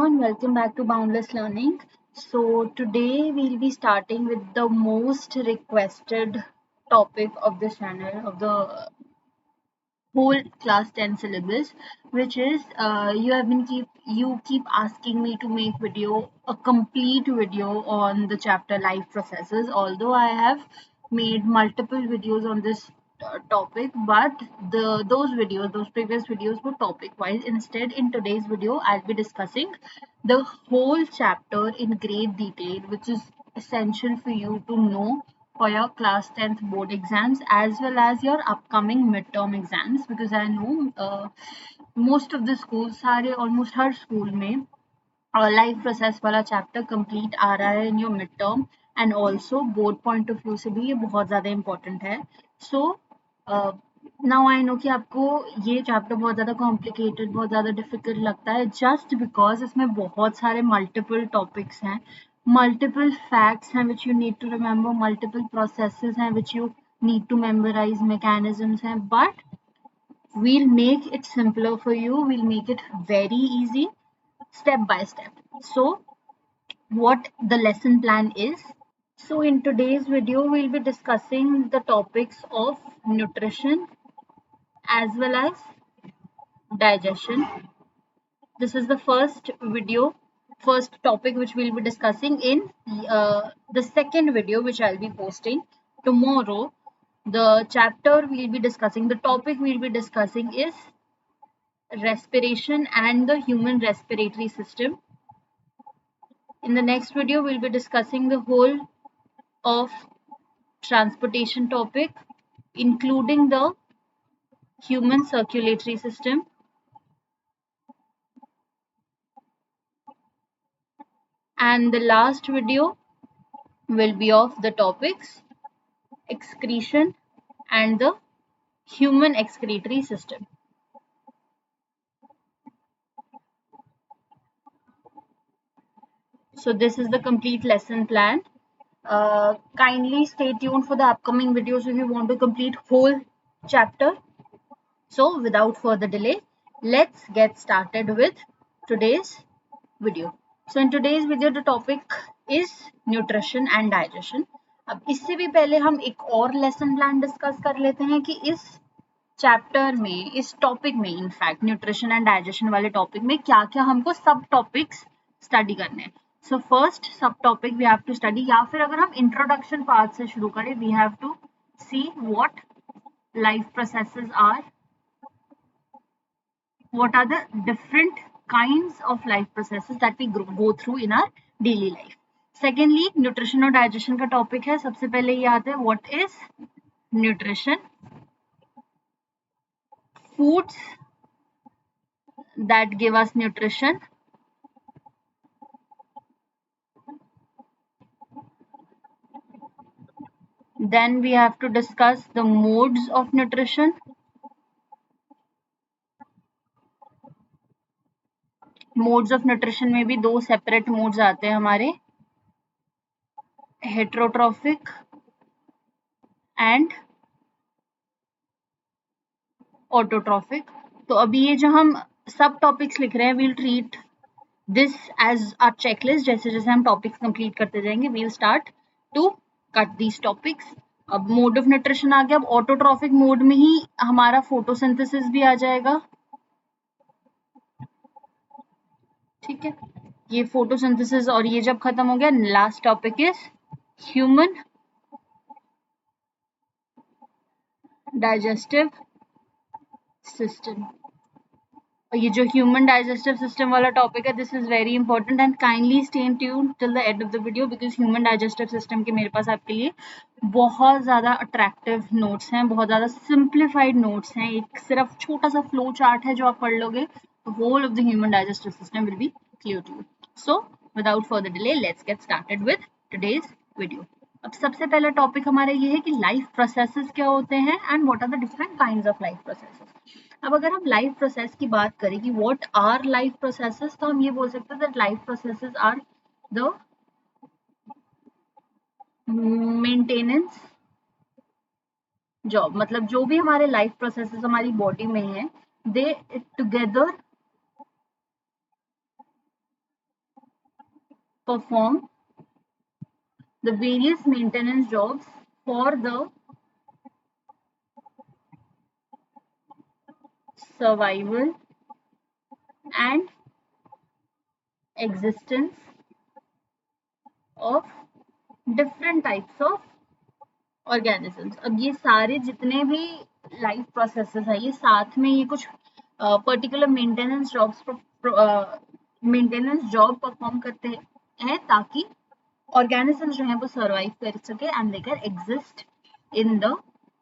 everyone, welcome back to Boundless Learning. So today we'll be starting with the most requested topic of this channel of the whole class 10 syllabus, which is you keep asking me to make a complete video on the chapter life processes. Although I have made multiple videos on this topic, but those previous videos were topic wise. Instead, in today's video I'll be discussing the whole chapter in great detail, which is essential for you to know for your class 10th board exams as well as your upcoming midterm exams, because I know most of the schools, almost her school में life process वाला chapter complete आ रहा है in your mid term, and also board point of view से भी ये बहुत ज़्यादा important है. सो नाउ आई नो कि आपको ये चैप्टर बहुत ज़्यादा कॉम्प्लिकेटेड, बहुत ज़्यादा डिफिकल्ट लगता है, जस्ट बिकॉज इसमें बहुत सारे मल्टीपल टॉपिक्स हैं, मल्टीपल फैक्ट्स हैं which you need to remember, multiple processes हैं which you need to memorise, mechanisms हैं. But we'll make it simpler for you, we'll make it very easy step by step. So what the lesson plan is? So in today's video we'll be discussing the topics of nutrition as well as digestion. This is the first topic which we'll be discussing. In the second video which I'll be posting tomorrow, the topic we'll be discussing is respiration and the human respiratory system. In the next video, we'll be discussing the whole of transportation topic, including the human circulatory system. And the last video will be of the topics excretion and the human excretory system. So this is the complete lesson plan. Kindly stay tuned for the upcoming videos if you want to complete whole chapter. So without further delay, let's get started with today's video. So in today's video the topic is nutrition and digestion. अब इससे भी पहले हम एक और lesson plan discuss कर लेते हैं कि इस चैप्टर में, इस टॉपिक में, इनफैक्ट न्यूट्रिशन एंड डाइजेशन वाले टॉपिक में क्या क्या हमको सब टॉपिक्स स्टडी करने हैं. सो फर्स्ट सब topic we have to study, या फिर अगर हम इंट्रोडक्शन पार्ट से शुरू करें, we have to see what life processes are, what are the different kinds of life processes that we go through in our daily life. Secondly, nutrition और digestion का topic है. सबसे पहले ये आता है what is nutrition, foods that give us nutrition, then we have to discuss the modes of nutrition, modes of nutrition में भी दो सेपरेट मोड्स आते हैं हमारे, हेट्रोट्रॉफिक एंड ऑटोट्रॉफिक. तो अभी ये जो हम सब टॉपिक्स लिख रहे हैं, we'll treat this as a checklist. जैसे जैसे हम टॉपिक्स कंप्लीट करते जाएंगे, we'll start to cut these topics. अब मोड ऑफ न्यूट्रिशन आ गया. अब ऑटोट्रॉफिक मोड में ही हमारा फोटोसिंथेसिस भी आ जाएगा. ठीक है, ये फोटोसिंथेसिस और ये जब खत्म हो गया, last topic is human digestive system. ये जो ह्यूमन डाइजेस्टिव सिस्टम वाला टॉपिक है, this is very important and kindly stay tuned till the end of the video, because human digestive system के मेरे पास आपके लिए बहुत ज़्यादा अट्रैक्टिव नोट्स हैं, बहुत ज़्यादा सिंप्लीफाइड नोट्स हैं. एक सिर्फ छोटा सा फ्लो चार्ट है जो आप पढ़ लोगे, whole of the human digestive system will be clear to you. So without further delay, let's get started with today's video. अब सबसे पहला टॉपिक हमारा ये है कि लाइफ प्रोसेसेस क्या होते हैं and what are the different kinds of life processes. अब अगर हम लाइफ प्रोसेस की बात करें कि व्हाट आर लाइफ प्रोसेसेस, तो हम ये बोल सकते हैं that life processes are the maintenance job. मतलब जो भी हमारे लाइफ प्रोसेसेस हमारी बॉडी में है, दे together perform the various maintenance jobs for the survival and existence of different types of organisms। अब ये सारे जितने भी लाइफ प्रोसेसेस है, ये साथ में ये कुछ पर्टिकुलर मेंटेनेंस जॉब परफॉर्म करते हैं ताकि ऑर्गेनिजम्स जो है वो सर्वाइव कर सके and they can exist in the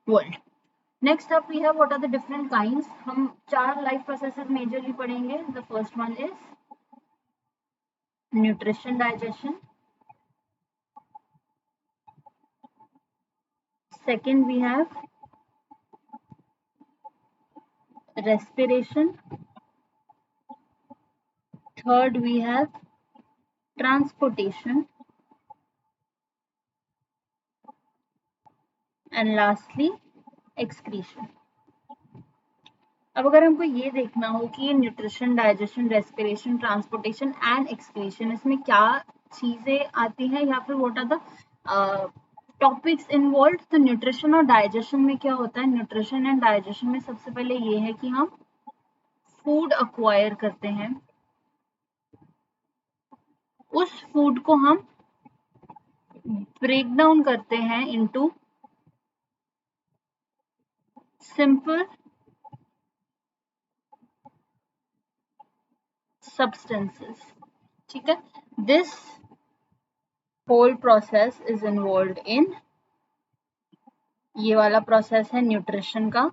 world. Next up we have what are the different kinds. हम 4 लाइफ प्रोसेसेस मेजरली पढ़ेंगे। The first one is nutrition digestion, second we have respiration, third we have transportation, and lastly excretion। अब अगर हमको ये देखना हो कि nutrition, digestion, respiration, transportation and excretion इसमें क्या चीजें आती हैं या फिर what are the topics involve, तो न्यूट्रिशन और डाइजेशन में क्या होता है? न्यूट्रिशन एंड डाइजेशन में सबसे पहले ये है कि हम फूड अक्वायर करते हैं, उस फूड को हम ब्रेक डाउन करते हैं इनटू सिंपल substances। ठीक है, this whole process is involve in, ये वाला प्रोसेस है न्यूट्रिशन का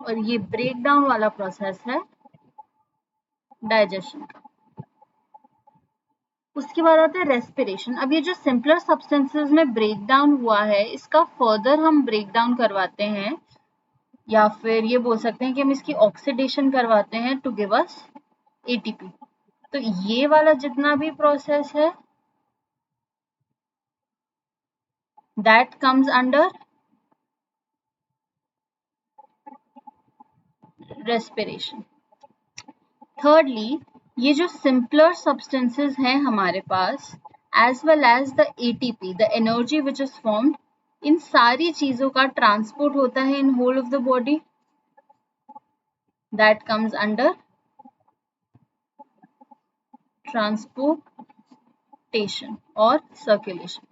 और ये ब्रेक डाउन वाला प्रोसेस है डाइजेशन का। उसके बाद आता है रेस्पिरेशन। अब ये जो सिंपलर सब्सटेंसेस में ब्रेक डाउन हुआ है, इसका फर्दर हम ब्रेक डाउन करवाते हैं या फिर ये बोल सकते हैं कि हम इसकी ऑक्सीडेशन करवाते हैं टू गिव अस एटीपी। तो ये वाला जितना भी प्रोसेस है that comes under respiration. Thirdly, ये जो सिंपलर सब्सटेंसेस हैं हमारे पास as well as the ATP, the energy which is formed, इन सारी चीजों का ट्रांसपोर्ट होता है in whole of the body, that comes under transportation और सर्कुलेशन।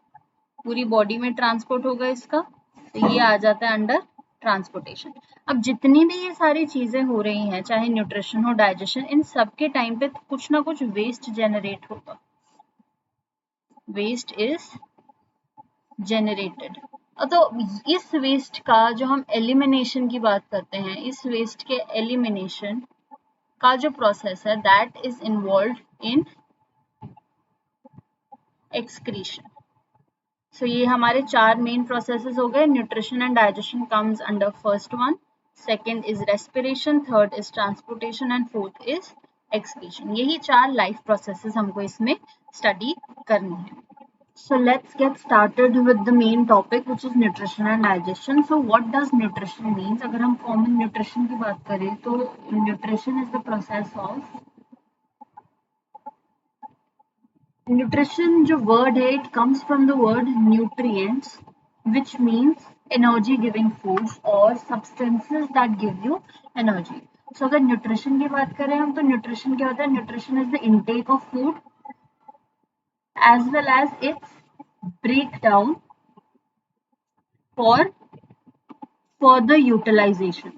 पूरी बॉडी में ट्रांसपोर्ट होगा इसका, तो ये आ जाता है अंडर ट्रांसपोर्टेशन। अब जितनी भी ये सारी चीजें हो रही हैं, चाहे न्यूट्रिशन हो, डाइजेशन, इन सब के टाइम पे कुछ ना कुछ वेस्ट जेनरेट होगा, वेस्ट इज जेनरेटेड। तो इस वेस्ट का जो हम एलिमिनेशन की बात करते हैं, इस वेस्ट के एलिमिनेशन का जो प्रोसेस है that is involve in excretion. So ये हमारे 4 मेन प्रोसेसेस हो गए। Nutrition and digestion comes under first one, second is respiration, third is transportation and fourth is excretion. यही 4 लाइफ प्रोसेसेस हमको इसमें स्टडी करनी है। So let's get started with the main topic which is nutrition and digestion. So what does nutrition means? अगर हम common nutrition की बात करें तो nutrition is the process of, nutrition जो word है it comes from the word nutrients which means energy giving foods or substances that give you energy. So अगर nutrition की बात करें हम तो nutrition क्या होता है? Nutrition is the intake of food as well as its breakdown for further utilization।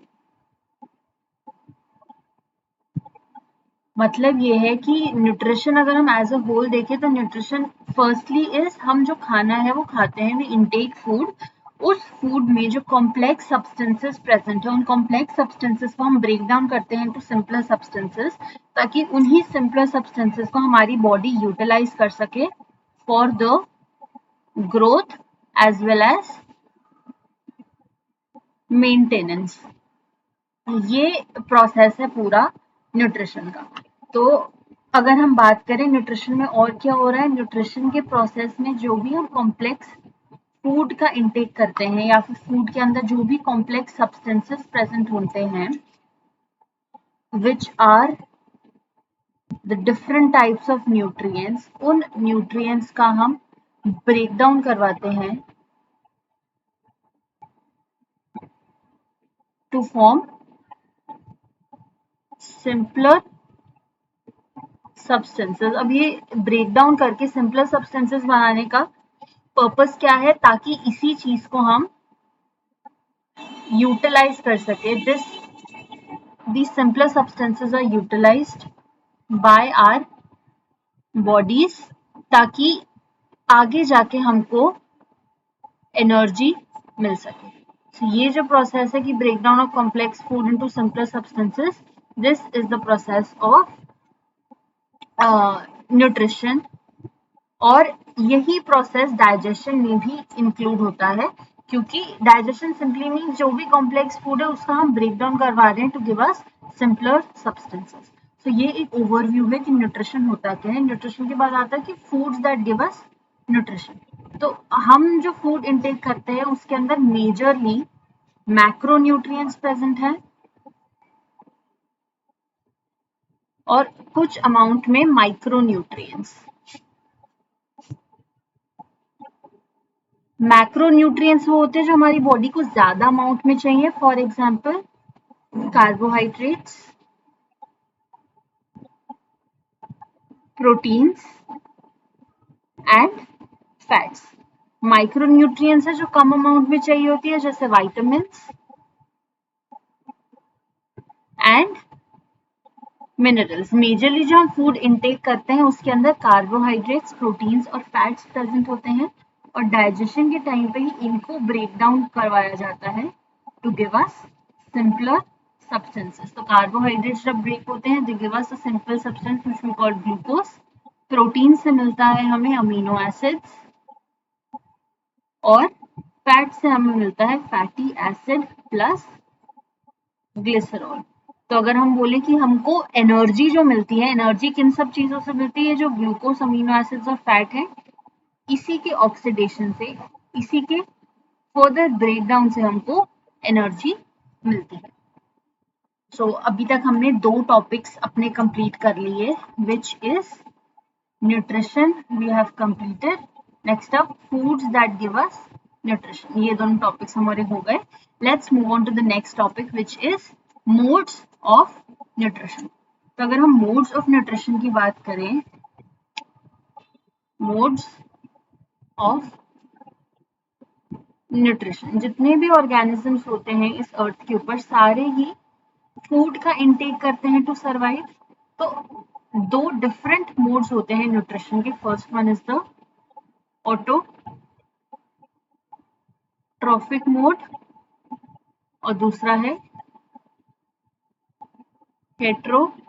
मतलब ये है कि न्यूट्रिशन अगर हम एज अ होल देखें तो न्यूट्रिशन फर्स्टली इज, हम जो खाना है वो खाते हैं, वी इनटेक फूड, उस फूड में जो कॉम्प्लेक्स सब्सटेंसेस प्रेजेंट है उन कॉम्प्लेक्स सब्सटेंसेस को हम ब्रेक डाउन करते हैं टू सिंपलर सब्सटेंसेस, ताकि उन्हीं सिंपलर सब्सटेंसेस को हमारी बॉडी यूटिलाइज कर सके for the growth as well as maintenance. ये प्रोसेस है पूरा न्यूट्रिशन का। तो अगर हम बात करें न्यूट्रिशन में और क्या हो रहा है, न्यूट्रिशन के प्रोसेस में जो भी हम कॉम्प्लेक्स फूड का इंटेक करते हैं या फिर फूड के अंदर जो भी कॉम्प्लेक्स सब्सटेंसेस प्रेजेंट होते हैं which are the different types of nutrients, उन न्यूट्रिएंट्स का हम ब्रेक डाउन करवाते हैं टू फॉर्म सिंपलर सब्सटेंसेस। अब ये ब्रेक डाउन करके सिंपलर सब्सटेंसेस बनाने का पर्पस क्या है, ताकि इसी चीज को हम यूटिलाइज कर सके। these simpler substances are utilized by our bodies, ताकि आगे जाके हमको एनर्जी मिल सके। ये जो प्रोसेस है कि break down of complex food into simpler substances, this is the process of nutrition. और यही प्रोसेस डाइजेशन में भी इंक्लूड होता है, क्योंकि डाइजेशन सिंपली मीन जो भी कॉम्प्लेक्स फूड है उसका हम ब्रेक डाउन करवा रहे हैं to give us simpler substances. तो ये एक ओवरव्यू है कि न्यूट्रिशन होता क्या है। न्यूट्रिशन के बाद आता है कि foods that give us nutrition. तो हम जो फूड इनटेक करते हैं उसके अंदर मेजरली मैक्रोन्यूट्रिएंट्स प्रेजेंट है और कुछ अमाउंट में माइक्रोन्यूट्रिएंट्स। मैक्रोन्यूट्रिएंट्स वो होते हैं जो हमारी बॉडी को ज्यादा अमाउंट में चाहिए, for example carbohydrates, proteins and fats. Micronutrients है जो कम अमाउंट में चाहिए होती है, जैसे वाइटामिन्स एंड मिनरल्स। मेजरली जो हम फूड इनटेक करते हैं उसके अंदर कार्बोहाइड्रेट्स, प्रोटीन्स और फैट्स प्रेजेंट होते हैं, और डाइजेशन के टाइम पे ही इनको ब्रेक डाउन करवाया जाता है to give us simpler substances. तो कार्बोहाइड्रेट्स जब ब्रेक होते हैं, they give us a simple substance which we call glucose. Protein से मिलता है हमें अमीनो एसिड्स, और फैट से हमें मिलता है फैटी एसिड प्लस ग्लिसरॉल। तो अगर हम बोले कि हमको एनर्जी जो मिलती है, एनर्जी किन सब चीजों से मिलती है, जो ग्लूकोज, अमीनो एसिड्स और फैट है, इसी के ऑक्सीडेशन से, इसी के फर्दर ब्रेकडाउन से हमको एनर्जी मिलती है। सो अभी तक हमने 2 टॉपिक्स अपने कंप्लीट कर लिए, which is nutrition we have completed. Next up foods that give us nutrition. ये दोनों टॉपिक्स हमारे हो गए। Let's move on to the next topic which is modes of nutrition. तो अगर हम मोड्स ऑफ न्यूट्रिशन की बात करें, मोड्स ऑफ न्यूट्रिशन, जितने भी ऑर्गेनिजम्स होते हैं इस अर्थ के ऊपर, सारे ही फूड का इंटेक करते हैं टू सरवाइव। तो 2 डिफरेंट मोड्स होते हैं न्यूट्रिशन के। First one is the autotrophic mode और दूसरा है हेट्रोट्रॉफिक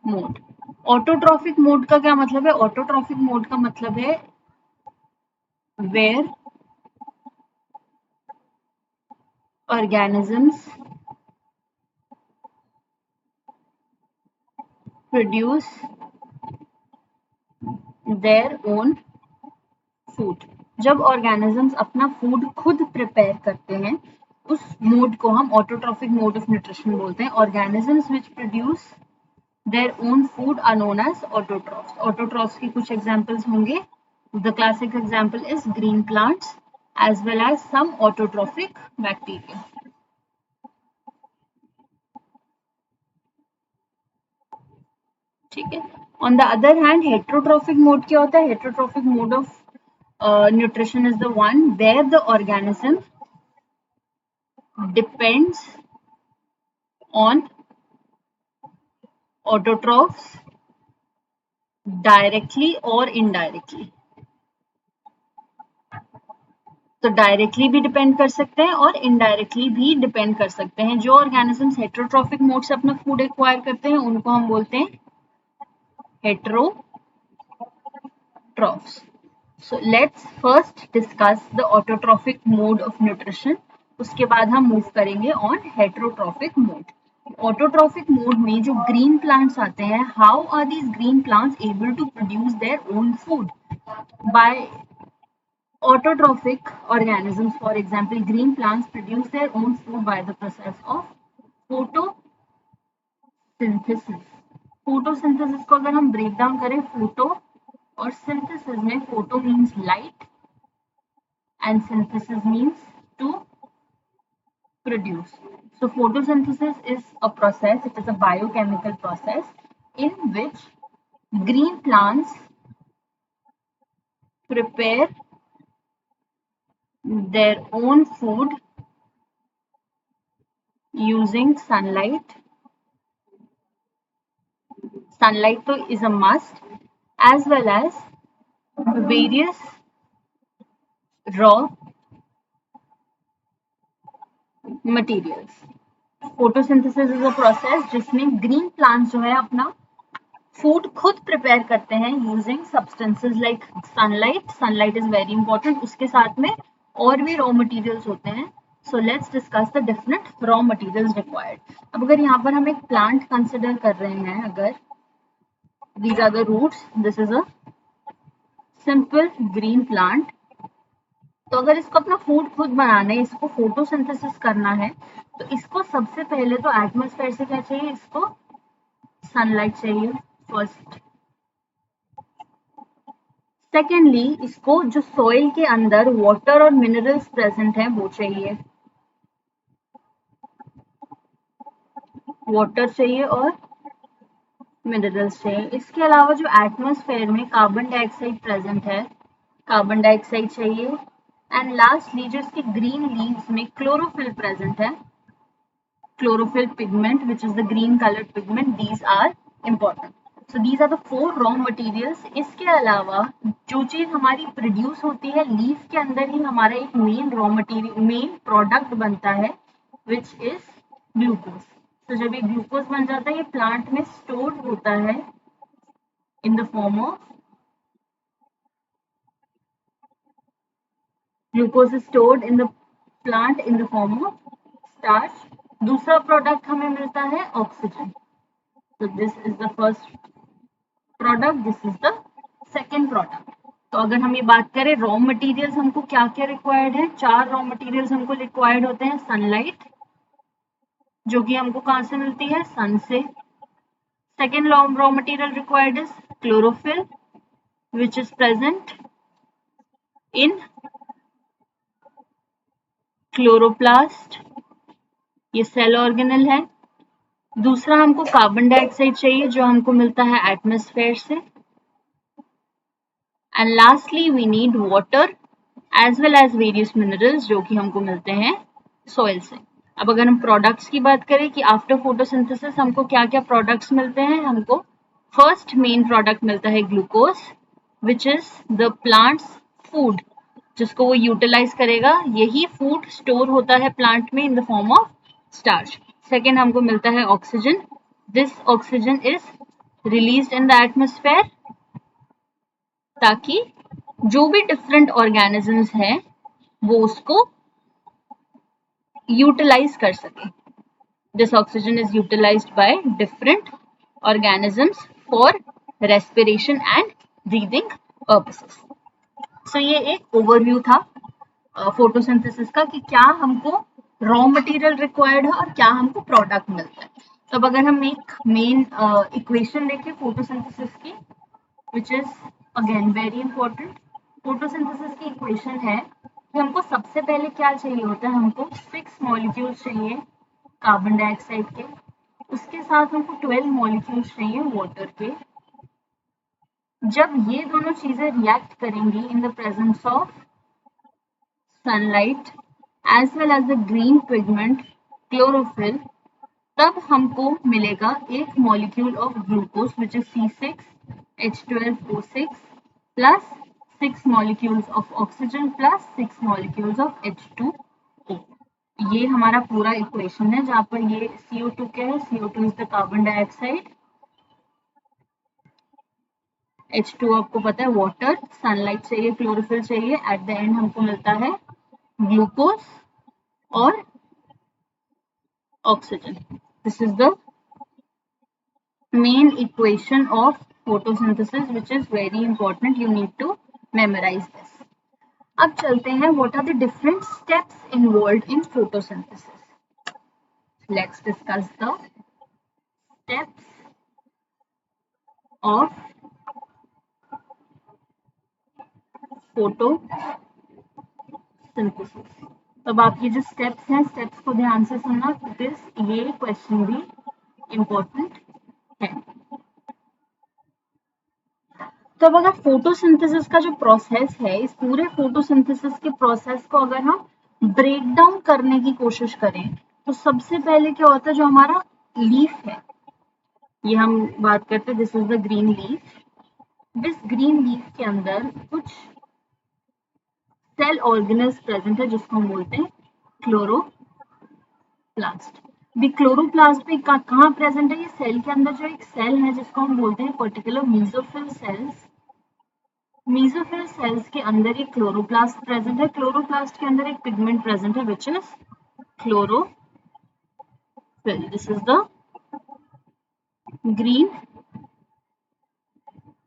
मोड। ऑटोट्रॉफिक मोड का क्या मतलब है? ऑटोट्रॉफिक मोड का मतलब है where organisms produce their own food। जब organisms अपना फूड खुद प्रिपेयर करते हैं, उस मोड को हम ऑटोट्रॉफिक मोड ऑफ न्यूट्रिशन बोलते हैं। organisms which produce their own food are known as autotrophs। autotrophs की कुछ एग्जांपल्स होंगे। The classic example is green plants as well as some autotrophic bacteria। ठीक है। On the other hand heterotrophic mode क्या होता है? Heterotrophic mode of nutrition is the one where the organism depends on autotrophs directly और indirectly. तो directly भी depend कर सकते हैं और इनडायरेक्टली भी डिपेंड कर सकते हैं। जो ऑर्गेनिजम्स हेट्रोट्रॉफिक मोड से अपना फूड एक्वायर करते हैं उनको हम बोलते हैं heterotrophs. So let's first discuss the autotrophic mode of nutrition। उसके बाद हम मूव करेंगे on heterotrophic mode. Autotrophic mode में जो ग्रीन प्लांट्स आते हैं, how are these green plants able to produce their own food? By autotrophic organisms, for example green plants, produce their own food by the process of photosynthesis। Synthesis. Photosynthesis को अगर हम break down करें, photo और synthesis में, photo means light and synthesis means to produce. So photosynthesis is a process, it is a biochemical process in which green plants prepare their own food using sunlight. Sunlight is a must, as well as various raw materials. Photosynthesis is a process जिसमें green plants जो है अपना food खुद prepare करते हैं using substances like sunlight. Sunlight is very important, उसके साथ में और भी रॉ मटेरियल्स होते हैं। So let's discuss the different raw materials required. अब अगर यहाँ पर हम एक प्लांट कंसिडर कर रहे हैं, अगर these are the roots, this is a simple green plant, तो अगर इसको अपना फूड खुद बनाना है, इसको फोटोसिंथेसिस करना है, तो इसको सबसे पहले तो एटमॉस्फेयर से क्या चाहिए, इसको सनलाइट चाहिए फर्स्ट। सेकेंडली, इसको जो सॉइल के अंदर वाटर और मिनरल्स प्रेजेंट हैं वो चाहिए, वाटर चाहिए और मिनरल्स चाहिए। इसके अलावा जो एटमॉस्फेयर में कार्बन डाइऑक्साइड प्रेजेंट है, कार्बन डाइऑक्साइड चाहिए। एंड लास्टली, जो इसके ग्रीन लीव्स में क्लोरोफिल प्रेजेंट है, chlorophyll pigment, which is the green colored pigment, these are important. So these are the four raw materials. इसके अलावा जो चीज हमारी प्रोड्यूस होती है, लीफ के अंदर ही हमारा एक main raw material, main product बनता है, विच इज ग्लूकोज। तो जब ये ग्लूकोज बन जाता है, ये प्लांट में स्टोर्ड होता है in the form of glucose, stored in the plant in the form of starch. दूसरा प्रोडक्ट हमें मिलता है oxygen. So this is the first product, this is the second product. तो अगर हम ये बात करें रॉ मटेरियल्स हमको क्या क्या रिक्वायर्ड है, चार रॉ मटेरियल्स हमको रिक्वायर्ड होते हैं। सनलाइट, जो कि हमको कहाँ से मिलती है, सन से। Second raw material required is chlorophyll, which is present in chloroplast, ये सेल ऑर्गेनल है। दूसरा हमको कार्बन डाइऑक्साइड चाहिए, जो हमको मिलता है एटमॉस्फेयर से। And lastly we need water as well as various minerals, जो कि हमको मिलते हैं सॉइल से। अब अगर हम प्रोडक्ट्स की बात करें कि आफ्टर फोटोसिंथेसिस हमको क्या क्या प्रोडक्ट्स मिलते हैं, हमको फर्स्ट मेन प्रोडक्ट मिलता है glucose, which is the plants food, जिसको वो यूटिलाइज करेगा। यही फूड स्टोर होता है प्लांट में in the form of starch. Second हमको मिलता है oxygen, this oxygen is released in the atmosphere, ताकि जो भी डिफरेंट ऑर्गेनिजम्स हैं वो उसको यूटिलाइज कर सके। This oxygen is utilised by different organisms for respiration and breathing purposes. So ये एक ओवरव्यू था फोटोसिंथेसिस का, कि क्या हमको रॉ मटेरियल रिक्वायर्ड है और क्या हमको प्रोडक्ट मिलता है। तो अब अगर हम एक मेन इक्वेशन देखें फोटोसिंथेसिस की, which is again very important. Photosynthesis की इक्वेशन है कि हमको सबसे पहले क्या चाहिए होता है, हमको 6 मॉलिक्यूल्स चाहिए कार्बन डाइऑक्साइड के, उसके साथ हमको 12 मॉलिक्यूल्स चाहिए वाटर के। जब ये दोनों चीजें रिएक्ट करेंगी in the presence of sunlight as well as the green pigment chlorophyll, तब हमको मिलेगा एक molecule of glucose, which is C6H12O6 plus 6 molecules of oxygen plus 6 molecules of H2O। ये हमारा पूरा इक्वेशन है, जहां पर ये CO2 क्या है, CO2 is the carbon dioxide, H2 आपको पता है वाटर, सनलाइट चाहिए, क्लोरोफिल चाहिए, एट द एंड हमको मिलता है ग्लूकोज और oxygen. This is the main equation of photosynthesis, which is very important, you need to memorize this। अब चलते हैं, what are the different steps involved in photosynthesis। Let's discuss the steps of photosynthesis। अब आपके जो steps हैं, steps को ध्यान से सुनना, बिकॉज ये क्वेश्चन भी इम्पोर्टेंट है। तो अब अगर फोटोसिंथेसिस का जो प्रोसेस है, इस पूरे फोटोसिंथेसिस के प्रोसेस को अगर हम ब्रेक डाउन करने की कोशिश करें, तो सबसे पहले क्या होता है, जो हमारा लीफ है, ये हम बात करते हैं, this is the green leaf. This green leaf के अंदर कुछ सेल ऑर्गेनल्स प्रेजेंट है, जिसको हम बोलते हैं क्लोरोप्लास्ट। भी क्लोरोप्लास्ट में कहाँ प्रेजेंट है, ये सेल के अंदर जो एक सेल है, जिसको हम बोलते हैं particular mesophyll cells. Mesophyll cells के अंदर एक क्लोरोप्लास्ट प्रेजेंट है। क्लोरोप्लास्ट के अंदर एक पिगमेंट प्रेजेंट है, which is chlorophyll. This is the green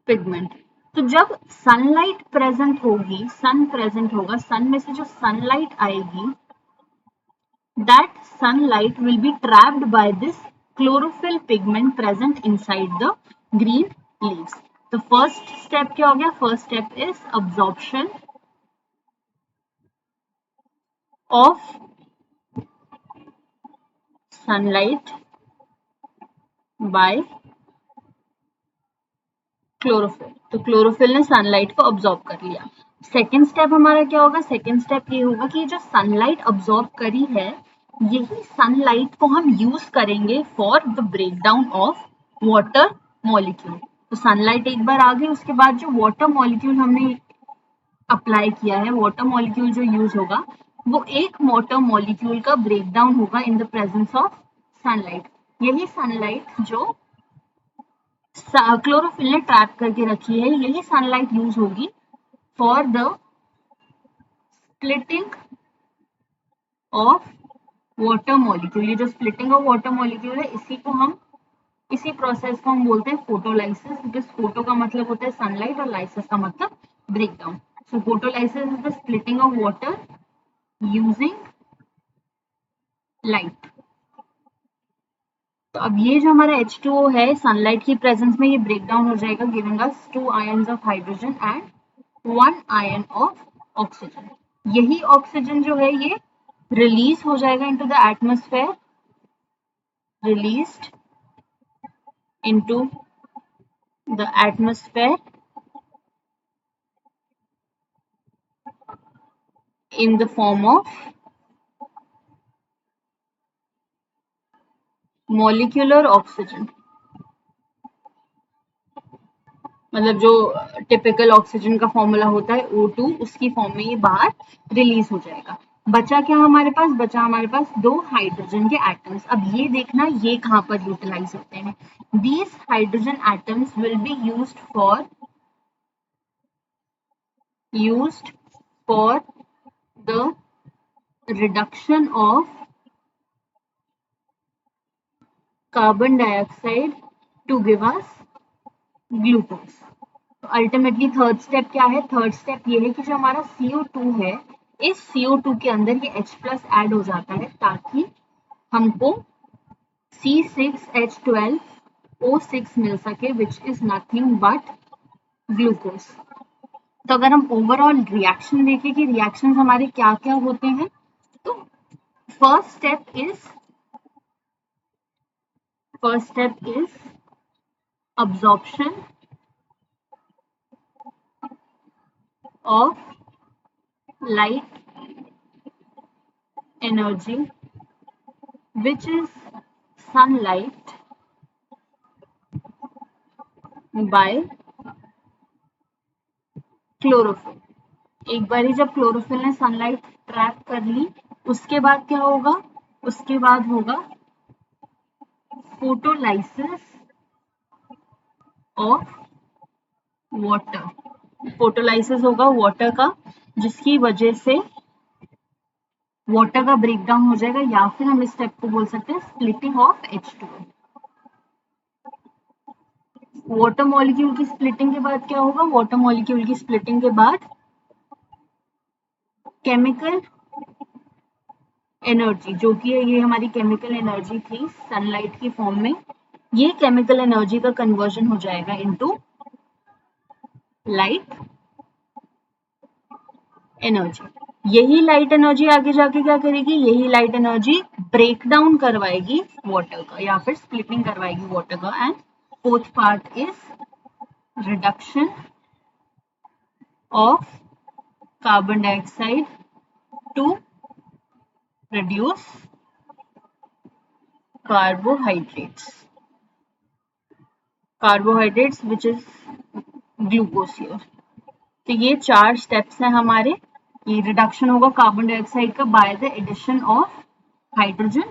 pigment. तो जब सनलाइट प्रेजेंट होगी, सन प्रेजेंट होगा, सन में से जो सनलाइट आएगी, that sunlight will be trapped by this chlorophyll pigment present inside the green leaves. The first step क्या हो गया, first step is absorption of sunlight by chlorophyll. तो क्लोरोफिल ने सनलाइट को ऑब्जॉर्ब कर लिया। सेकेंड स्टेप हमारा क्या होगा, सेकेंड स्टेप ये होगा कि जो सनलाइट ऑब्जॉर्ब करी है, यही सनलाइट को हम यूज करेंगे for the breakdown of water molecule. तो सनलाइट एक बार आ गई, उसके बाद जो वाटर मॉलिक्यूल हमने अप्लाई किया है, वाटर मॉलिक्यूल जो यूज होगा, वो एक वाटर मॉलिक्यूल का ब्रेकडाउन होगा इन द प्रेजेंस ऑफ सनलाइट। यही सनलाइट जो क्लोरोफिल ने ट्रैप करके रखी है, यही सनलाइट यूज होगी for the splitting of water molecule. ये जो स्प्लिटिंग ऑफ वाटर मॉलिक्यूल है, इसी प्रोसेस को हम बोलते हैं फोटोलाइसिस, बिकॉज फोटो का मतलब होता है सनलाइट और लाइसिस का मतलब breakdown. So photolysis is the splitting of water using light. तो अब ये जो हमारा H2O है, सनलाइट की प्रेजेंस में ये ब्रेक डाउन हो जाएगा, giving us 2 ions of hydrogen and 1 ion of oxygen. यही ऑक्सीजन जो है, ये रिलीज हो जाएगा into the atmosphere, released into the atmosphere in the form of molecular oxygen। मतलब जो टिपिकल ऑक्सीजन का फॉर्मूला होता है O2, उसकी फॉर्म में ये बाहर रिलीज हो जाएगा। बचा क्या हमारे पास, बचा हमारे पास 2 हाइड्रोजन के एटम्स। अब ये देखना, ये कहाँ पर यूटिलाइज होते हैं। These hydrogen atoms will be used for the reduction of carbon dioxide to give us glucose। तो अल्टीमेटली थर्ड स्टेप क्या है, थर्ड स्टेप ये है कि जो हमारा CO2 है, इस CO2 के अंदर ये H प्लस ऐड हो जाता है, ताकि हमको C6H12O6 मिल सके, which is nothing but glucose. तो अगर हम ओवरऑल रिएक्शन देखें कि रिएक्शन हमारे क्या क्या होते हैं, तो first step is absorption of light energy, which is sunlight by chlorophyll. एक बार ही जब क्लोरोफिल ने सनलाइट ट्रैप कर ली, उसके बाद क्या होगा, उसके बाद होगा फोटोलाइसिस ऑफ वाटर। फोटोलाइसिस होगा वाटर का, जिसकी वजह से वाटर का ब्रेकडाउन हो जाएगा, या फिर हम इस स्टेप को बोल सकते हैं splitting of H2O। Water molecule की स्प्लिटिंग के बाद क्या होगा, वाटर मॉलिक्यूल की स्प्लिटिंग के बाद केमिकल एनर्जी, जो कि ये हमारी केमिकल एनर्जी थी सनलाइट की फॉर्म में, ये केमिकल एनर्जी का कन्वर्जन हो जाएगा इनटू लाइट एनर्जी। यही लाइट एनर्जी आगे जाके क्या करेगी, यही लाइट एनर्जी ब्रेक डाउन करवाएगी वाटर का या फिर स्प्लिटिंग करवाएगी वाटर का। And fourth part is reduction of carbon dioxide to reduce carbohydrates which is glucose here। तो ये 4 स्टेप्स हैं हमारे। ये रिडक्शन होगा कार्बन डाइऑक्साइड का by the addition of hydrogen,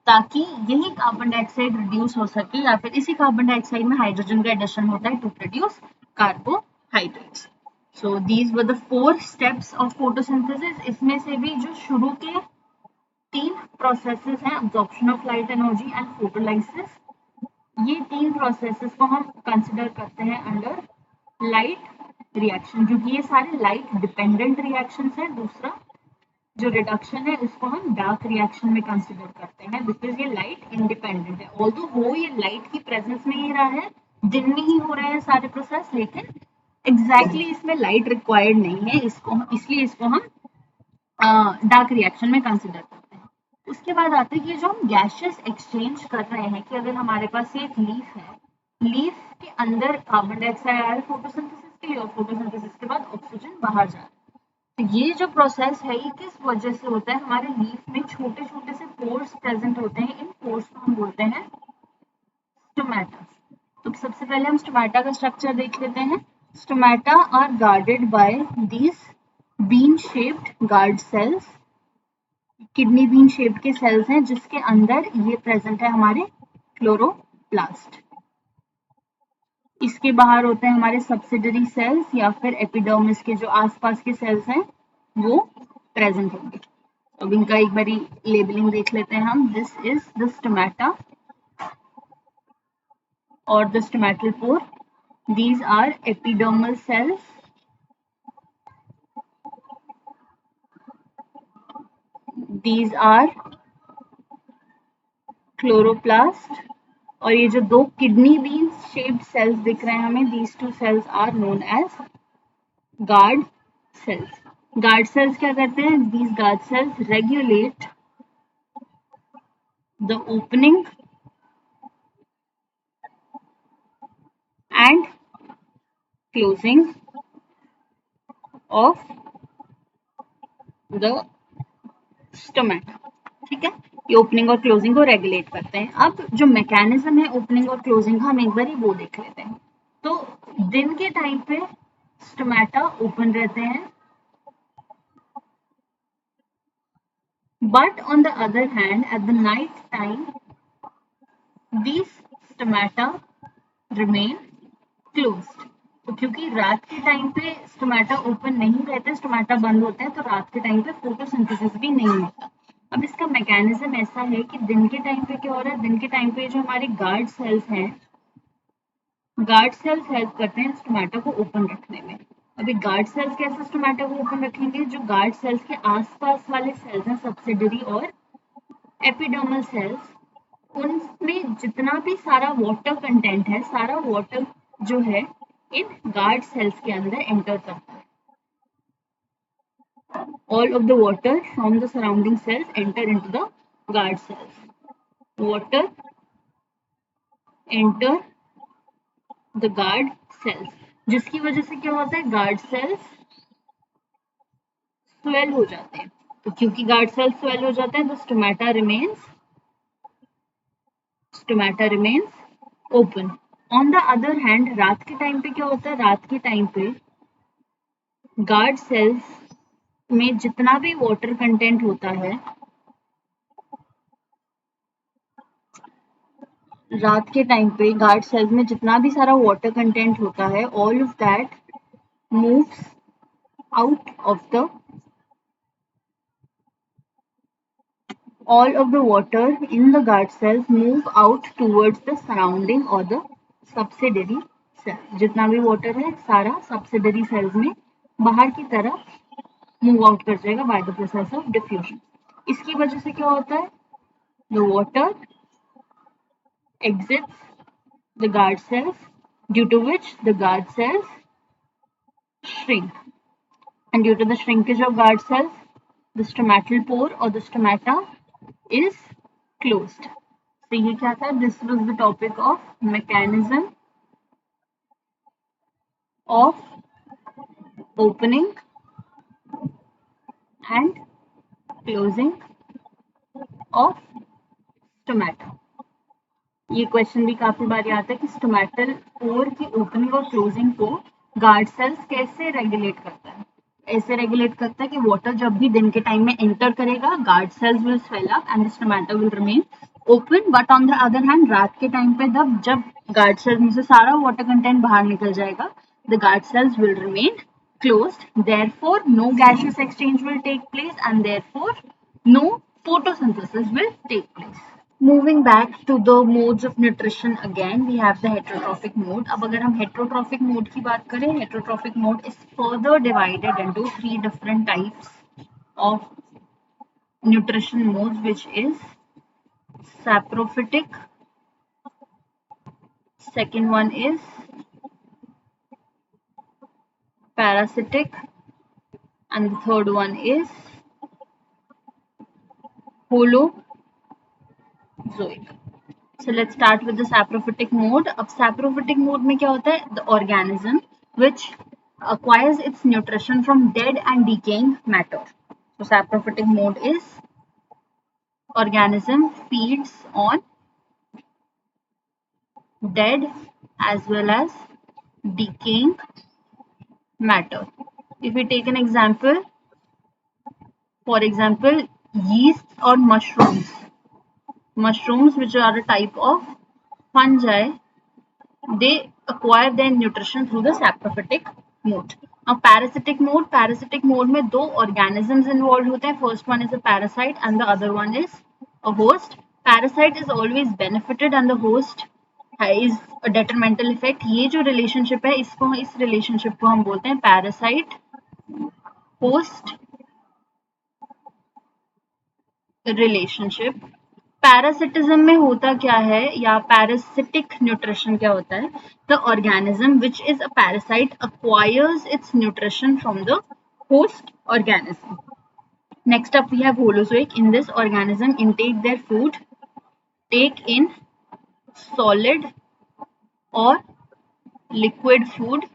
ताकि यही कार्बन डाइऑक्साइड रिड्यूस हो सके या फिर इसी कार्बन डाइऑक्साइड में हाइड्रोजन का एडिशन होता है to produce carbohydrates. So these were the 4 steps of photosynthesis. इसमें से भी जो शुरू के 3 प्रोसेसेस हैं, absorption of light energy and photolysis, ये 3 प्रोसेसेस को हम कंसिडर करते हैं अंडर लाइट रिएक्शन, क्योंकि ये सारे लाइट डिपेंडेंट रिएक्शंस हैं। दूसरा जो रिडक्शन है उसको हम डार्क रिएक्शन में कंसिडर करते हैं बिकॉज ये लाइट इंडिपेंडेंट है। ऑल्दो हो ये लाइट की प्रेजेंस में ही रहा है, दिन में ही हो रहे हैं सारे प्रोसेस, लेकिन एग्जैक्टली इसमें लाइट रिक्वायर्ड नहीं है, इसलिए इसको हम डार्क रिएक्शन में कंसिडर करते हैं। उसके बाद आते हैं कि जो हम गैसियस एक्सचेंज कर रहे हैं, कि अगर हमारे पास एक लीफ है, लीफ के अंदर कार्बन डाइऑक्साइड आ रहा है फोटोसिंथेसिस के लिए और फोटोसिंथेसिस के बाद ऑक्सीजन बाहर जा रहा है। तो ये जो प्रोसेस है ये किस वजह से होता है, हमारे लीफ में छोटे छोटे से पोर्स प्रेजेंट होते हैं। इन पोर्स को हम बोलते हैं स्टोमेटा। तो सबसे पहले हम स्टोमेटा का स्ट्रक्चर देख लेते हैं। Stomata are guarded by these bean shaped guard cells. Kidney bean shaped के सेल्स हैं जिसके अंदर ये प्रेजेंट है हमारे क्लोरोप्लास्ट। इसके बाहर होते हैं हमारे सब्सिडरी सेल्स या फिर एपिडर्मिस के जो आसपास के सेल्स हैं वो प्रेजेंट होंगे। अब इनका एक बारी लेबलिंग देख लेते हैं हम। दिस इज द स्टोमेटा और the stomatal pore. These are epidermal cells, these are chloroplast, और ये जो 2 किडनी बीन शेप्ड सेल्स दिख रहे हैं हमें, these 2 cells are known as guard cells. Guard cells क्या करते हैं, these guard cells regulate the opening and closing of the stomata. ठीक है, ये ओपनिंग और क्लोजिंग को रेगुलेट करते हैं। अब जो मैकेनिज्म है ओपनिंग और क्लोजिंग का हम एक बार वो देख लेते हैं। तो दिन के टाइम पे स्टोमेटा ओपन रहते हैं, but on the other hand at the night time these stomata remain closed। तो क्योंकि रात के टाइम पे स्टोमेटा ओपन नहीं रहते, स्टोमेटा बंद होते हैं, तो रात के टाइम पे फोटोसिंथेसिस भी नहीं होता। अब इसका मैकेनिज्म ऐसा है कि दिन के टाइम पे क्या हो रहा है, दिन के टाइम पे जो हमारे गार्ड सेल्स हैं, गार्ड सेल्स हेल्प करते हैं स्टोमेटा को ओपन रखने में। अभी गार्ड सेल्स कैसे स्टोमेटा को ओपन रखेंगे, जो गार्ड सेल्स के आसपास वाले सेल्स हैं सब्सिडरी और एपिडर्मल सेल्स, उनमें जितना भी सारा वाटर कंटेंट है, सारा वाटर जो है इन गार्ड सेल्स के अंदर एंटर करता है। All of the water from the surrounding cells enter into the guard cells. Water enter the guard cells, जिसकी वजह से क्या होता है, गार्ड सेल्स स्वेल हो जाते हैं। तो क्योंकि गार्ड सेल्स स्वेल हो जाते हैं तो stomata remains open. On the other hand रात के टाइम पे क्या होता है, रात के टाइम पे गार्ड सेल्स में जितना भी वाटर कंटेंट होता है, रात के टाइम पे गार्ड सेल्स में जितना भी सारा वाटर कंटेंट होता है, all of that moves out of the all of the water in the guard cells move out towards the surrounding or the subsidiary cell। जितना भी water है सारा subsidiary cells में बाहर की तरफ मूव आउट कर जाएगा by the process of diffusion। इसकी वजह से क्या होता है, the water exits the guard cells, due to which the guard cells shrink. And due to the shrinkage of guard cells, the stomatal pore or the stomata is closed. So ये क्या था? This was the topic of mechanism of opening and closing of stomata. ये question भी काफी बार आता है कि stomatal pore की ओपनिंग और क्लोजिंग को गार्ड सेल्स कैसे रेगुलेट करता है? ऐसे रेगुलेट करता है कि वाटर जब भी दिन के टाइम में एंटर करेगा, guard cells will swell up and the stomata will remain open, but on the other hand रात के टाइम पे जब गार्ड सेल्स में से सारा वाटर कंटेंट बाहर निकल जाएगा, the guard cells will remain closed, therefore no gaseous exchange will take place and therefore no photosynthesis will take place. Moving back to the modes of nutrition again, we have the heterotrophic mode. अब अगर हम heterotrophic mode की बात करें, heterotrophic mode is further divided into 3 different types of nutrition modes, which is saprophytic, second one is parasitic, and the third one is holozoic. So let's start with the saprophytic mode. अब saprophytic mode में क्या होता है? The organism which acquires its nutrition from dead and decaying matter. So saprophytic mode is organism feeds on dead as well as decaying matter. If we take an example, for example, yeast or mushrooms. Mushrooms, which are a type of fungi, they acquire their nutrition through the saprophytic mode. Now parasitic mode में दो organisms involved होते हैं. First one is a parasite and the other one is a host. Parasite is always benefited and the host is a detrimental effect. ये जो relationship है, इस relationship को हम बोलते हैं parasite host relationship. पैरासिटिज्म में होता क्या है, या पैरासिटिक न्यूट्रिशन क्या होता है? The organism which is a parasite acquires its nutrition from the host organism. Next up we have holozoic. In this, organism intake their food take in solid or liquid food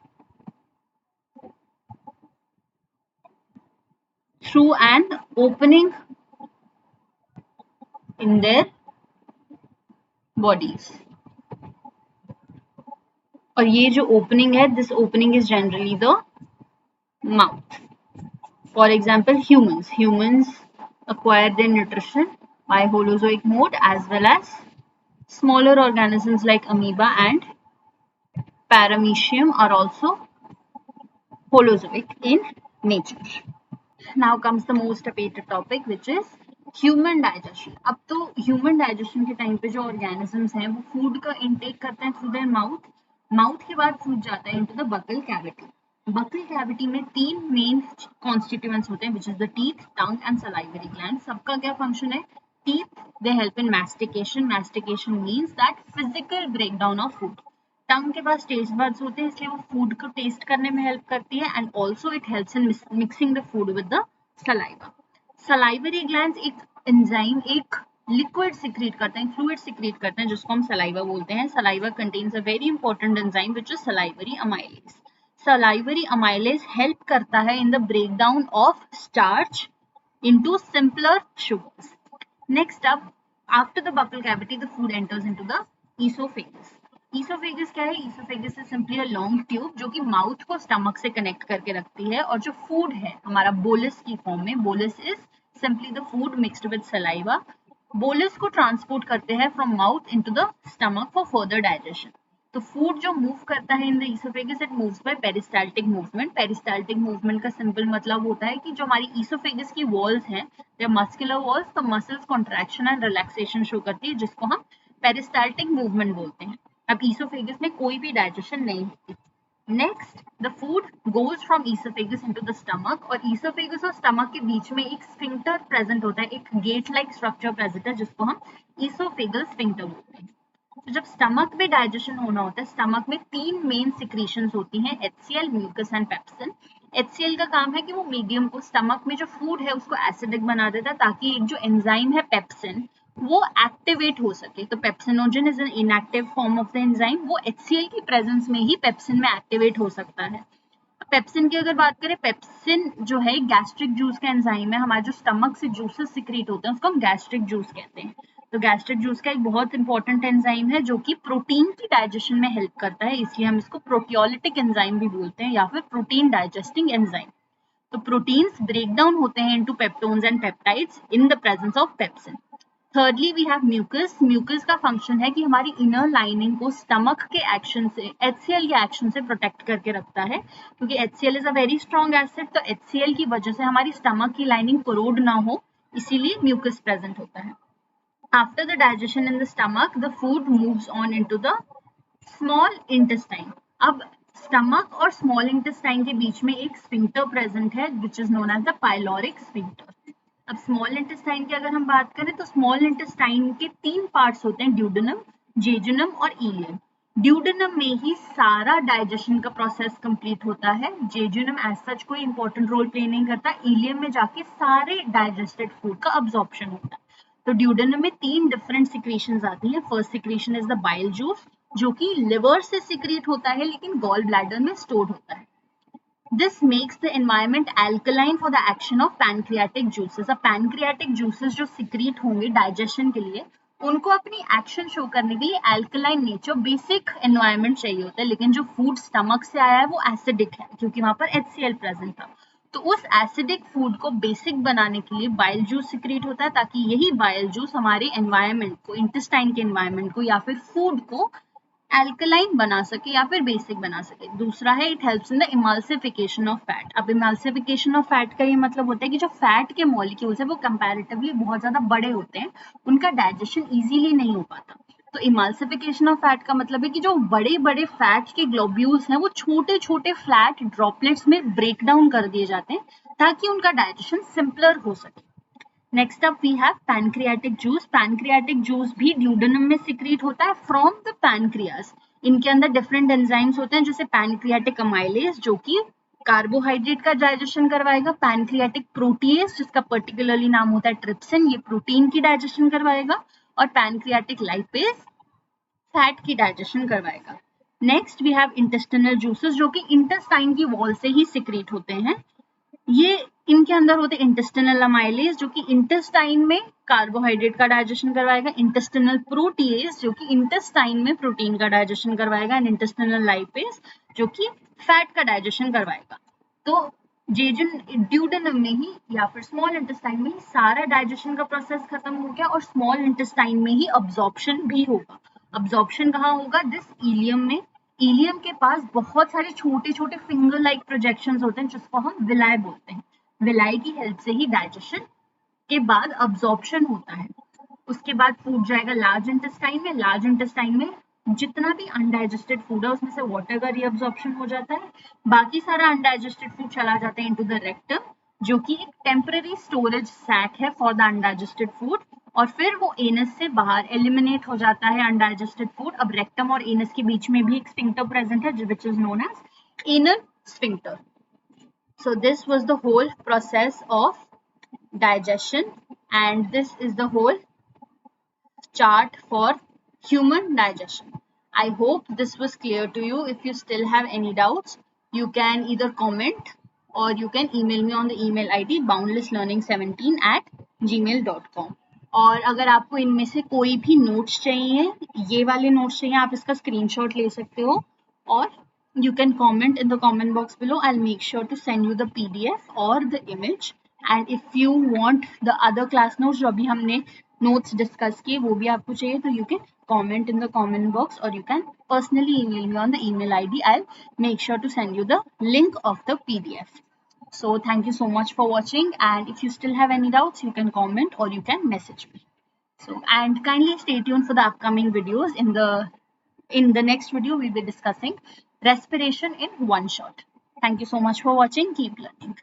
through an opening in their bodies. और ये जो opening है, this opening is generally the mouth. For example, humans acquire their nutrition by holozoic mode, as well as smaller organisms like amoeba and paramecium are also holozoic in nature. Now comes the most awaited topic, which is human digestion. अब तो human digestion के time पे जो organisms हैं वो food का intake करते हैं थ्रू देयर माउथ. माउथ के बाद फूड जाता है into the buccal cavity. Buccal cavity में 3 मेन कॉन्स्टिट्यूएंट्स होते हैं, which is the teeth, tongue and salivary gland. सबका क्या फंक्शन है? Teeth, they help in mastication. Mastication means that physical breakdown of food. Tongue के पास टेस्ट बड्स होते हैं, इसलिए वो फूड को टेस्ट करने में हेल्प करती है, and also it helps in mixing the food with the saliva. Salivary glands एक एंजाइम, एक लिक्विड सिक्रीट करते हैं, फ्लूइड सिक्रीट करते हैं, जिसको हम सलाइवा बोलते हैं. Saliva contains a very important enzyme which is salivary amylase. Salivary amylase help करता है in the breakdown of starch into simpler sugars. Next up, after the buccal cavity the food enters into the oesophagus. Oesophagus क्या है? Oesophagus is simply a long tube जो कि mouth को stomach से connect करके रखती है, और जो फूड है हमारा बोलस की फॉर्म में, bolus is simply the food mixed with saliva. Bolus को ट्रांसपोर्ट करते हैं from mouth into the stomach for further digestion. तो फूड जो मूव करता है in the oesophagus, it moves bye peristaltic movement. Peristaltic movement का simple मतलब होता है कि जो हमारी ईसोफेगस की वॉल्स हैं, दे मस्कुलर वॉल्स, तो muscles contraction and relaxation show करती है, जिसको हम पेरिस्टाल्टिक मूवमेंट बोलते हैं. अब ईसोफेगस में कोई भी डाइजेशन नहीं होती. Next, the food goes from oesophagus into the stomach, और ईसोफेगस और स्टमक के बीच में एक स्फिंक्टर प्रेजेंट होता है, एक गेट लाइक स्ट्रक्चर प्रेजेंट है, जिसको हम ईसोफेगल स्फिंक्टर बोलते हैं. तो जब स्टमक में डाइजेशन होना होता है, स्टमक में 3 मेन सिक्रीशंस होती हैं, HCl, mucus and pepsin. HCl का काम है कि वो मीडियम को, स्टमक में जो फूड है उसको एसिडिक बना देता है, ताकि एक जो एंजाइम है पेप्सिन वो एक्टिवेट हो सके। तो pepsinogen is an inactive form of the enzyme, वो HCl की प्रेजेंस में ही पेप्सिन में एक्टिवेट हो सकता है। पेप्सिन की अगर बात करें, पेप्सिन जो है गैस्ट्रिक जूस का एंजाइम है, हमारे जो स्टमक से जूसेस सिक्रीट होते हैं उसको हम गैस्ट्रिक जूस कहते हैं। तो गैस्ट्रिक जूस का एक बहुत इंपॉर्टेंट एंजाइम है जो कि प्रोटीन की डाइजेशन में हेल्प करता है, इसलिए हम इसको प्रोटियोलिटिक एंजाइम भी बोलते हैं या फिर प्रोटीन डाइजेस्टिंग एंजाइम। तो प्रोटीन्स ब्रेक डाउन होते हैं into peptones and peptides in the presence of pepsin. Thirdly we have mucus. Mucus का फंक्शन है कि हमारी इनर लाइनिंग को स्टमक के एक्शन से, HCl के एक्शन से प्रोटेक्ट करके रखता है, क्योंकि HCl is a very strong acid. तो HCl की वजह से हमारी स्टमक की लाइनिंग कोरोड ना हो, इसीलिए म्यूकस प्रेजेंट होता है। After the digestion in the stomach, the food moves on into the small intestine. अब स्टमक और स्मॉल इंटेस्टाइन के बीच में एक स्फिंक्टर प्रेजेंट है which is known as the pyloric sphincter. अब स्मॉल इंटेस्टाइन की अगर हम बात करें तो स्मॉल इंटेस्टाइन के 3 पार्ट्स होते हैं, ड्यूडेनम, जेजुनम और इलियम। ड्यूडेनम में ही सारा डाइजेशन का प्रोसेस कंप्लीट होता है, जेजुनम एज सच कोई इंपॉर्टेंट रोल प्ले नहीं करता, इलियम में जाके सारे डाइजेस्टेड फूड का अब्जॉर्प्शन होता है। तो ड्यूडेनम में 3 डिफरेंट सिक्रीशंस आती हैं। First secretion is the bile juice, जो कि लिवर से सिक्रीट होता है लेकिन गॉल ब्लैडर में स्टोर होता है। This makes the environment alkaline for the action of pancreatic juices. अब pancreatic juices जो secrete होंगे digestion के लिए, उनको अपनी एक्शन शो करने के लिए alkaline nature, बेसिक environment चाहिए होता है, लेकिन जो फूड स्टमक से आया है वो एसिडिक है क्योंकि वहां पर HCl प्रेजेंट था। तो उस एसिडिक फूड को बेसिक बनाने के लिए बाइल जूस सिक्रीट होता है, ताकि यही बाइल जूस हमारे एनवायरमेंट को, इंटेस्टाइन के एनवायरमेंट को या फिर फूड को एल्कलाइन बना सके या फिर बेसिक बना सके। दूसरा है it helps in the emulsification of fat. अब इमल्सिफिकेशन ऑफ फैट का ये मतलब होता है कि जो फैट के मॉलिक्यूल्स है वो कंपैरेटिवली बहुत ज्यादा बड़े होते हैं, उनका डाइजेशन इजीली नहीं हो पाता। तो इमल्सिफिकेशन ऑफ फैट का मतलब है कि जो बड़े बड़े फैट के ग्लोब्यूल्स हैं वो छोटे छोटे फ्लैट ड्रॉपलेट्स में ब्रेक डाउन कर दिए जाते हैं ताकि उनका डाइजेशन सिंपलर हो सके। Next up we have pancreatic juice. Pancreatic juice भी ड्यूडेनम में सिक्रीट होता है फ्रॉम द पैनक्रियाज। इनके अंदर डिफरेंट एंजाइम्स होते हैं, जैसे पैनक्रियाटिक अमाइलेज जो कि कार्बोहाइड्रेट का डाइजेशन करवाएगा, पैनक्रियाटिक प्रोटीएज जिसका पर्टिकुलरली नाम होता है ट्रिप्सिन, ये प्रोटीन की डाइजेशन करवाएगा, और पैनक्रियाटिक लाइपेज फैट की डाइजेशन करवाएगा। Next we have intestinal juices जो कि इंटेस्टाइन की वॉल से ही सिक्रीट होते हैं। ये इनके अंदर होते इंटेस्टिनल अमाइलेज जो कि इंटेस्टाइन में कार्बोहाइड्रेट का डाइजेशन करवाएगा, इंटेस्टिनल प्रोटीएज जो कि इंटेस्टाइन में प्रोटीन का डाइजेशन करवाएगा, एंड इंटेस्टिनल लाइपेज जो कि फैट का डाइजेशन करवाएगा। तो ड्यूडेनम में ही या फिर स्मॉल इंटेस्टाइन में ही सारा डाइजेशन का प्रोसेस खत्म हो गया और स्मॉल इंटेस्टाइन में ही अब्जॉर्प्शन भी होगा। अब्जॉर्प्शन कहाँ होगा? दिस इलियम में। इलियम के पास बहुत सारे छोटे छोटे फिंगर लाइक प्रोजेक्शंस होते हैं जिसको हम विलाई बोलते हैं। विलाई की हेल्प से ही डाइजेशन के बाद अब्जॉर्प्शन होता है। उसके बाद फूड जाएगा लार्ज इंटेस्टाइन में। लार्ज इंटेस्टाइन में जितना भी अनडाइजेस्टेड फूड है उसमें से वाटर का रीअब्जॉर्प्शन हो जाता है, बाकी सारा अनडाइजेस्टेड फूड चला जाता है इनटू द रेक्टम जो कि एक टेम्पररी स्टोरेज सैक है फॉर द अनडाइजेस्टेड फूड, और फिर वो एनस से बाहर एलिमिनेट हो जाता है अनडाइजेस्टेड फूड। अब रेक्टम और एनस के बीच में भी एक स्फिंक्टर प्रेजेंट है which is known as anal sphincter. So this was the whole process of digestion, and this is the whole chart for human digestion. I hope this was clear to you. If you still have any doubts, you can either comment or you can email me on the email ID boundlesslearning17@gmail.com. और अगर आपको इनमें से कोई भी notes चाहिए, ये वाले नोट्स चाहिए, आप इसका स्क्रीनशॉट ले सकते हो और you can comment in the comment box below. I'll make sure to send you the PDF or the image. And if you want the other class notes जो अभी हमने notes discuss किए वो भी आपको चाहिए तो you can comment in the comment box or you can personally email me on the email ID. I'll make sure to send you the link of the PDF. So thank you so much for watching, and if you still have any doubts you can comment or you can message me. So, and kindly stay tuned for the upcoming videos. In the next video, we'll be discussing respiration in one shot. Thank you so much for watching. Keep learning.